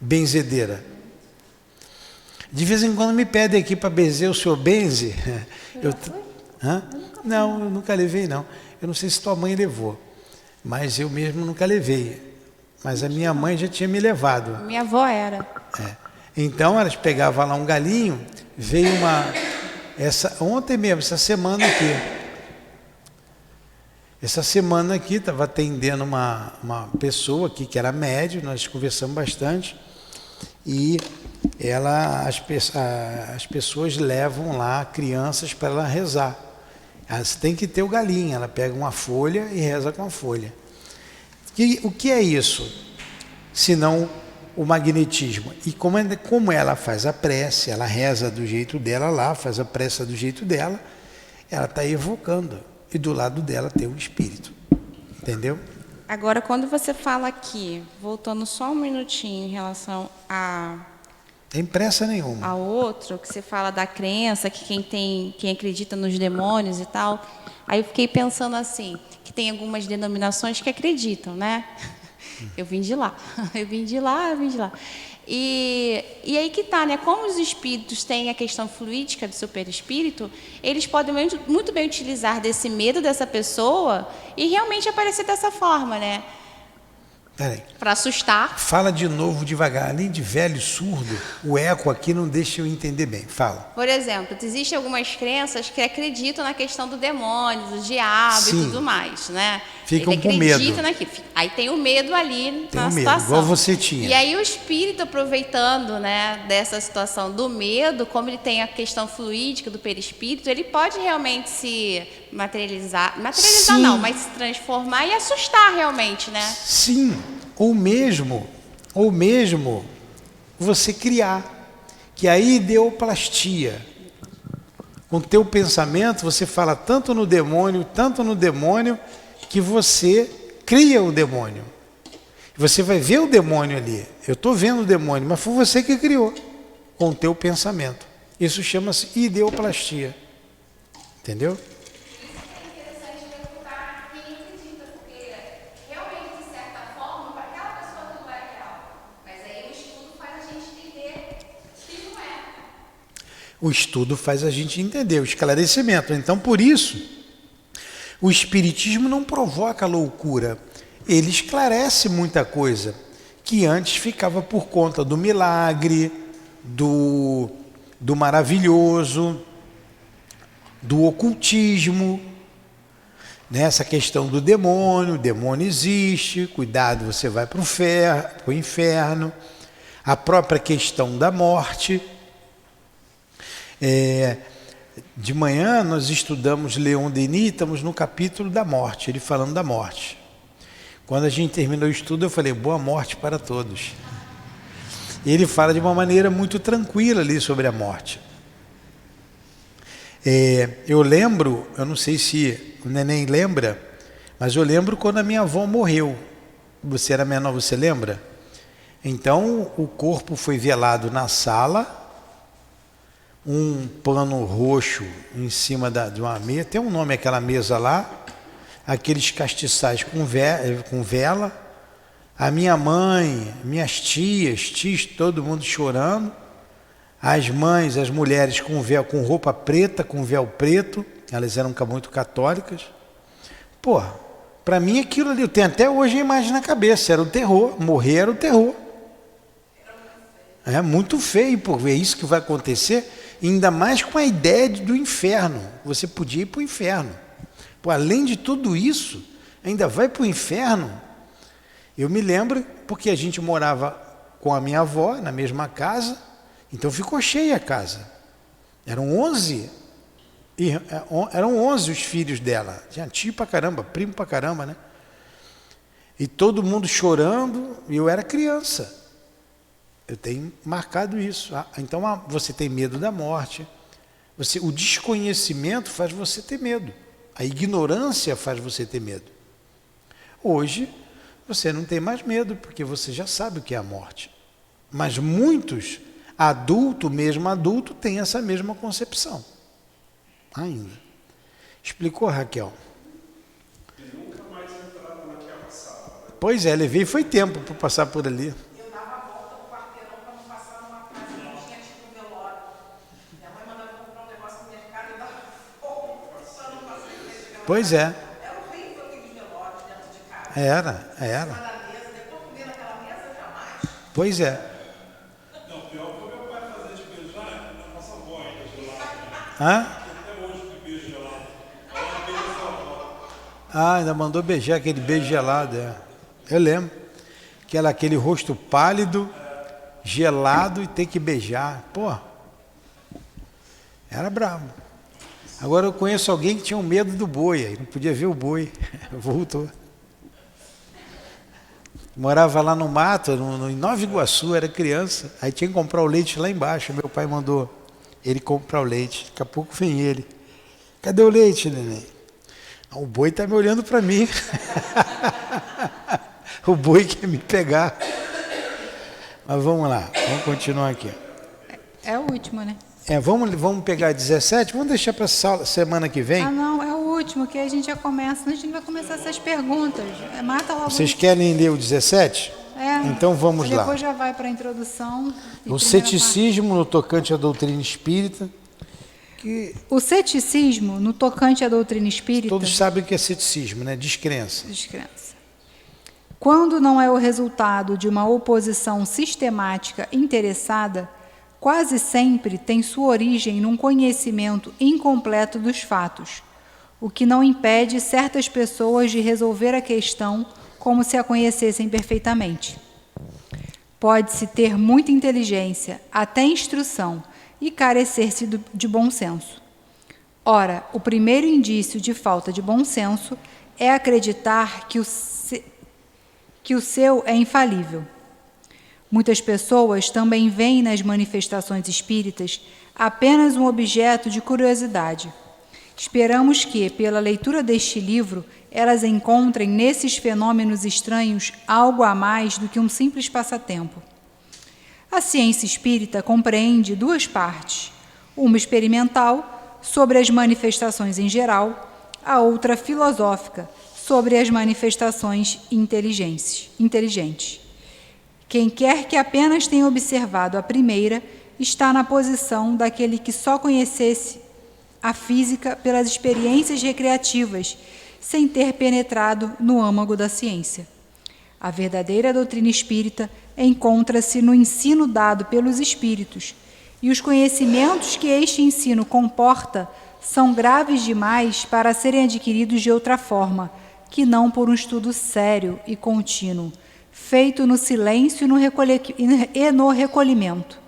benzedeira? De vez em quando me pedem aqui para benzer o senhor benze. Não, eu nunca levei não. Eu não sei se tua mãe levou, mas eu mesmo nunca levei. Mas a minha mãe já tinha me levado. Minha avó era. Então elas pegavam lá um galinho, veio ontem mesmo, essa semana aqui, estava atendendo uma pessoa aqui que era médium, nós conversamos bastante, e as pessoas levam lá crianças para ela rezar. Elas têm que ter o galinho, ela pega uma folha e reza com a folha. O que é isso? Senão o magnetismo. E como ela faz a prece, ela reza do jeito dela lá, faz a prece do jeito dela, ela está evocando. E do lado dela tem um espírito. Entendeu? Agora, quando você fala aqui, voltando só um minutinho em relação Tem pressa nenhuma. a outro, que você fala da crença, que quem acredita nos demônios e tal. Aí eu fiquei pensando assim, que tem algumas denominações que acreditam, né? Eu vim de lá. E aí que tá, né? Como os espíritos têm a questão fluídica do seu perispírito, eles podem muito bem utilizar desse medo dessa pessoa e realmente aparecer dessa forma, né? Peraí. Para assustar. Fala de novo devagar. Além de velho e surdo, o eco aqui não deixa eu entender bem. Fala. Por exemplo, existem algumas crenças que acreditam na questão do demônio, do diabo Sim. e tudo mais, né? Ficam Ele com acredita medo. naquilo. Aí tem o medo ali Tem na o medo, situação. igual você tinha. E aí o espírito, aproveitando, né, dessa situação do medo, como ele tem a questão fluídica do perispírito, ele pode realmente se materializar Sim. não, mas se transformar e assustar realmente, né? Sim, ou mesmo você criar, que é a ideoplastia. Com o teu pensamento, você fala tanto no demônio, que você cria o demônio. Você vai ver o demônio ali. Eu estou vendo o demônio, mas foi você que criou, com o teu pensamento. Isso chama-se ideoplastia. Entendeu? O estudo faz a gente entender, o esclarecimento. Então, por isso, o Espiritismo não provoca loucura. Ele esclarece muita coisa que antes ficava por conta do milagre, do maravilhoso, do ocultismo. Nessa questão do demônio, o demônio existe, cuidado, você vai para o inferno. A própria questão da morte. De manhã nós estudamos Leon Denis, estamos no capítulo da morte, ele falando da morte. Quando a gente terminou o estudo, eu falei, boa morte para todos. E ele fala de uma maneira muito tranquila ali sobre a morte. Eu lembro, eu não sei se o neném lembra, mas eu lembro quando a minha avó morreu. Você era menor, você lembra? Então o corpo foi velado na sala, um pano roxo em cima de uma mesa, tem um nome aquela mesa lá, aqueles castiçais com vela, a minha mãe, minhas tias, todo mundo chorando, as mães, as mulheres com véu, com roupa preta, com véu preto, elas eram muito católicas. Pô, para mim aquilo ali, eu tenho até hoje a imagem na cabeça, era o terror, morrer era o terror. É muito feio, por ver isso que vai acontecer, ainda mais com a ideia do inferno. Você podia ir para o inferno. Pô, além de tudo isso, ainda vai para o inferno. Eu me lembro, porque a gente morava com a minha avó na mesma casa, então ficou cheia a casa. Eram 11 os filhos dela. Tinha tio pra caramba, primo pra caramba, né? E todo mundo chorando, e eu era criança. Eu tenho marcado isso. Então você tem medo da morte. O desconhecimento faz você ter medo. A ignorância faz você ter medo. Hoje, você não tem mais medo, porque você já sabe o que é a morte. Mas muitos, mesmo adulto, têm essa mesma concepção. Ainda. Explicou, Raquel? E nunca mais entrava naquela sala. Pois é, levei foi tempo para passar por ali. Pois é. Era horrível aqueles velórios dentro de casa. Era. Depois comer naquela mesa, jamais. Pois é. Não, pior que o meu pai fazer de beijar na nossa avó ainda gelada. Hã? Até hoje que beijo gelado. Ela beija sua avó. Ainda mandou beijar aquele beijo gelado, Eu lembro. Aquele rosto pálido, gelado e ter que beijar. Pô, era bravo. Agora eu conheço alguém que tinha um medo do boi, aí não podia ver o boi. Voltou. Morava lá no mato, em Nova Iguaçu, era criança. Aí tinha que comprar o leite lá embaixo. Meu pai mandou ele comprar o leite. Daqui a pouco vem ele. Cadê o leite, neném? O boi está me olhando para mim. O boi quer me pegar. Mas vamos lá, vamos continuar aqui. É o último, né? Vamos pegar 17? Vamos deixar para semana que vem? Ah, não, é o último, que a gente já começa. A gente não vai começar essas perguntas. Mata logo. Vocês querem ler o 17? Então vamos lá. Depois já vai para a introdução. O ceticismo no tocante à doutrina espírita. O ceticismo no tocante à doutrina espírita. Todos sabem o que é ceticismo, né? Descrença. Quando não é o resultado de uma oposição sistemática interessada, quase sempre tem sua origem num conhecimento incompleto dos fatos, o que não impede certas pessoas de resolver a questão como se a conhecessem perfeitamente. Pode-se ter muita inteligência, até instrução, e carecer-se de bom senso. Ora, o primeiro indício de falta de bom senso é acreditar que o seu é infalível. Muitas pessoas também veem nas manifestações espíritas apenas um objeto de curiosidade. Esperamos que, pela leitura deste livro, elas encontrem nesses fenômenos estranhos algo a mais do que um simples passatempo. A ciência espírita compreende duas partes, uma experimental, sobre as manifestações em geral, a outra filosófica, sobre as manifestações inteligentes. Quem quer que apenas tenha observado a primeira está na posição daquele que só conhecesse a física pelas experiências recreativas, sem ter penetrado no âmago da ciência. A verdadeira doutrina espírita encontra-se no ensino dado pelos espíritos, e os conhecimentos que este ensino comporta são graves demais para serem adquiridos de outra forma, que não por um estudo sério e contínuo, feito no silêncio e no recolhimento,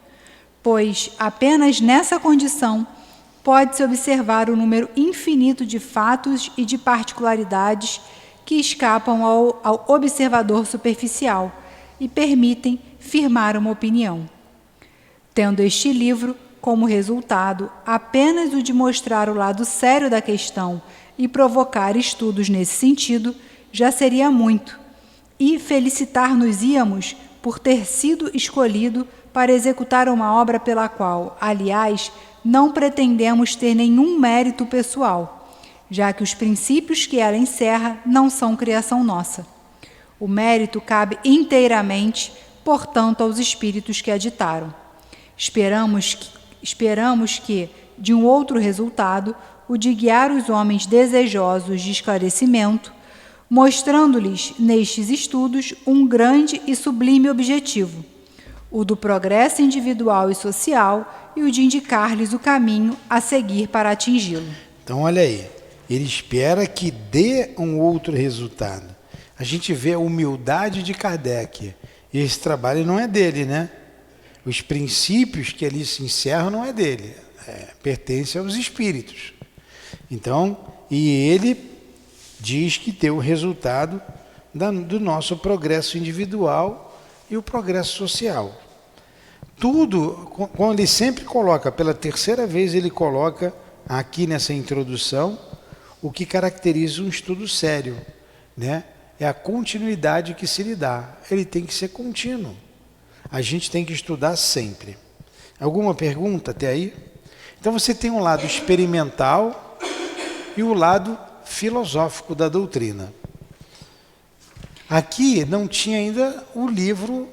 pois apenas nessa condição pode-se observar o número infinito de fatos e de particularidades que escapam ao observador superficial e permitem firmar uma opinião. Tendo este livro como resultado apenas o de mostrar o lado sério da questão e provocar estudos nesse sentido, já seria muito, e felicitar-nos-íamos por ter sido escolhido para executar uma obra pela qual, aliás, não pretendemos ter nenhum mérito pessoal, já que os princípios que ela encerra não são criação nossa. O mérito cabe inteiramente, portanto, aos espíritos que a ditaram. Esperamos que, de um outro resultado, o de guiar os homens desejosos de esclarecimento, mostrando-lhes nestes estudos um grande e sublime objetivo, o do progresso individual e social, e o de indicar-lhes o caminho a seguir para atingi-lo. Então, olha aí, ele espera que dê um outro resultado. A gente vê a humildade de Kardec. Esse trabalho não é dele, né? Os princípios que ali se encerram não é dele, pertence aos espíritos. Então, e ele diz que deu o resultado do nosso progresso individual e o progresso social. Tudo, quando ele sempre coloca, pela terceira vez ele coloca aqui nessa introdução, o que caracteriza um estudo sério, né? É a continuidade que se lhe dá. Ele tem que ser contínuo. A gente tem que estudar sempre. Alguma pergunta até aí? Então você tem um lado experimental e o lado filosófico da doutrina. Aqui não tinha ainda o livro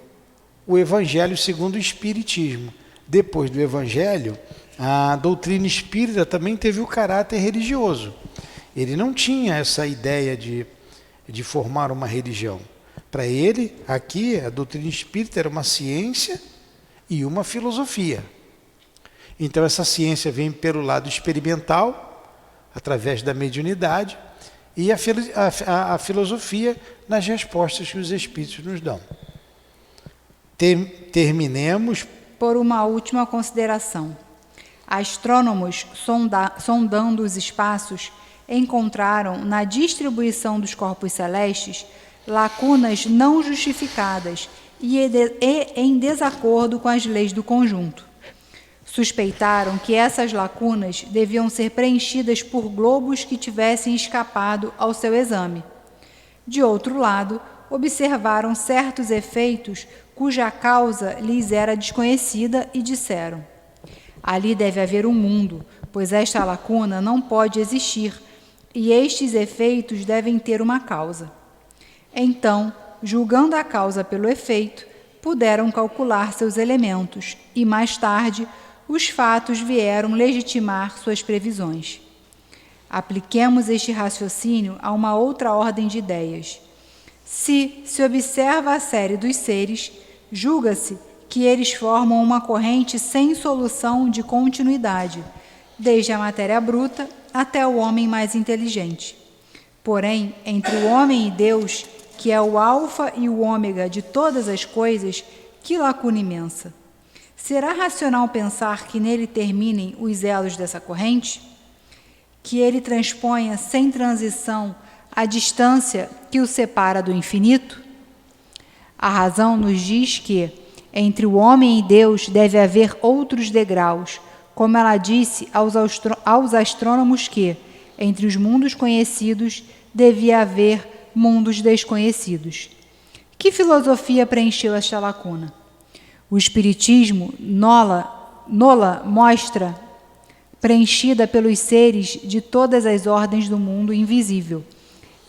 O Evangelho segundo o Espiritismo. Depois do Evangelho, a doutrina espírita também teve o caráter religioso. Ele não tinha essa ideia de formar uma religião. Para ele, aqui, a doutrina espírita era uma ciência e uma filosofia. Então, essa ciência vem pelo lado experimental, através da mediunidade, e a filosofia nas respostas que os espíritos nos dão. Terminemos por uma última consideração. Astrônomos, sondando os espaços, encontraram na distribuição dos corpos celestes lacunas não justificadas e em desacordo com as leis do conjunto. Suspeitaram que essas lacunas deviam ser preenchidas por globos que tivessem escapado ao seu exame. De outro lado, observaram certos efeitos cuja causa lhes era desconhecida e disseram: ali deve haver um mundo, pois esta lacuna não pode existir, e estes efeitos devem ter uma causa. Então, julgando a causa pelo efeito, puderam calcular seus elementos, e mais tarde os fatos vieram legitimar suas previsões. Apliquemos este raciocínio a uma outra ordem de ideias. Se observa a série dos seres, julga-se que eles formam uma corrente sem solução de continuidade, desde a matéria bruta até o homem mais inteligente. Porém, entre o homem e Deus, que é o alfa e o ômega de todas as coisas, que lacuna imensa! Será racional pensar que nele terminem os elos dessa corrente? Que ele transponha sem transição a distância que o separa do infinito? A razão nos diz que, entre o homem e Deus, deve haver outros degraus, como ela disse aos astrônomos que, entre os mundos conhecidos, devia haver mundos desconhecidos. Que filosofia preencheu esta lacuna? O Espiritismo nola mostra preenchida pelos seres de todas as ordens do mundo invisível.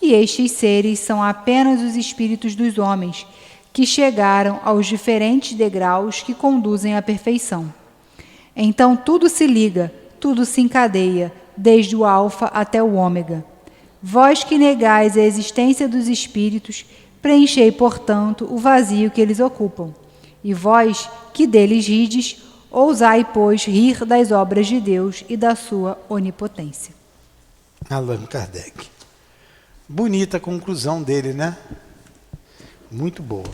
E estes seres são apenas os espíritos dos homens, que chegaram aos diferentes degraus que conduzem à perfeição. Então tudo se liga, tudo se encadeia, desde o alfa até o ômega. Vós que negais a existência dos espíritos, preenchei, portanto, o vazio que eles ocupam. E vós, que deles rides, ousai, pois, rir das obras de Deus e da sua onipotência. Allan Kardec. Bonita a conclusão dele, né? Muito boa.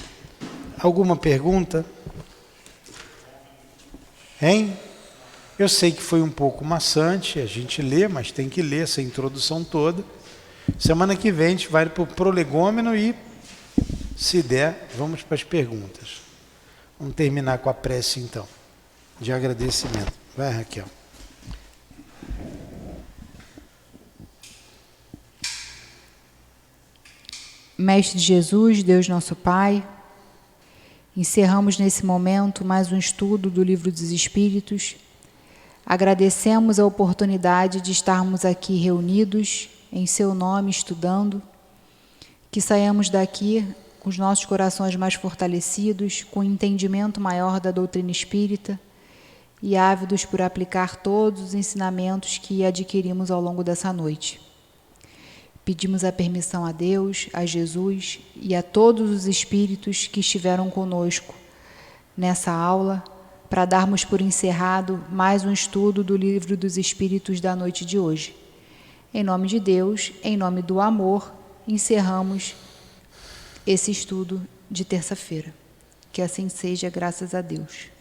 Alguma pergunta? Hein? Eu sei que foi um pouco maçante a gente ler, mas tem que ler essa introdução toda. Semana que vem a gente vai para o prolegômeno e, se der, vamos para as perguntas. Vamos terminar com a prece, então, de agradecimento. Vai, Raquel. Mestre Jesus, Deus nosso Pai, encerramos nesse momento mais um estudo do Livro dos Espíritos. Agradecemos a oportunidade de estarmos aqui reunidos em seu nome estudando, que saiamos daqui com os nossos corações mais fortalecidos, com um entendimento maior da doutrina espírita e ávidos por aplicar todos os ensinamentos que adquirimos ao longo dessa noite. Pedimos a permissão a Deus, a Jesus e a todos os espíritos que estiveram conosco nessa aula, para darmos por encerrado mais um estudo do Livro dos Espíritos da noite de hoje. Em nome de Deus, em nome do amor, encerramos esse estudo de terça-feira. Que assim seja, graças a Deus.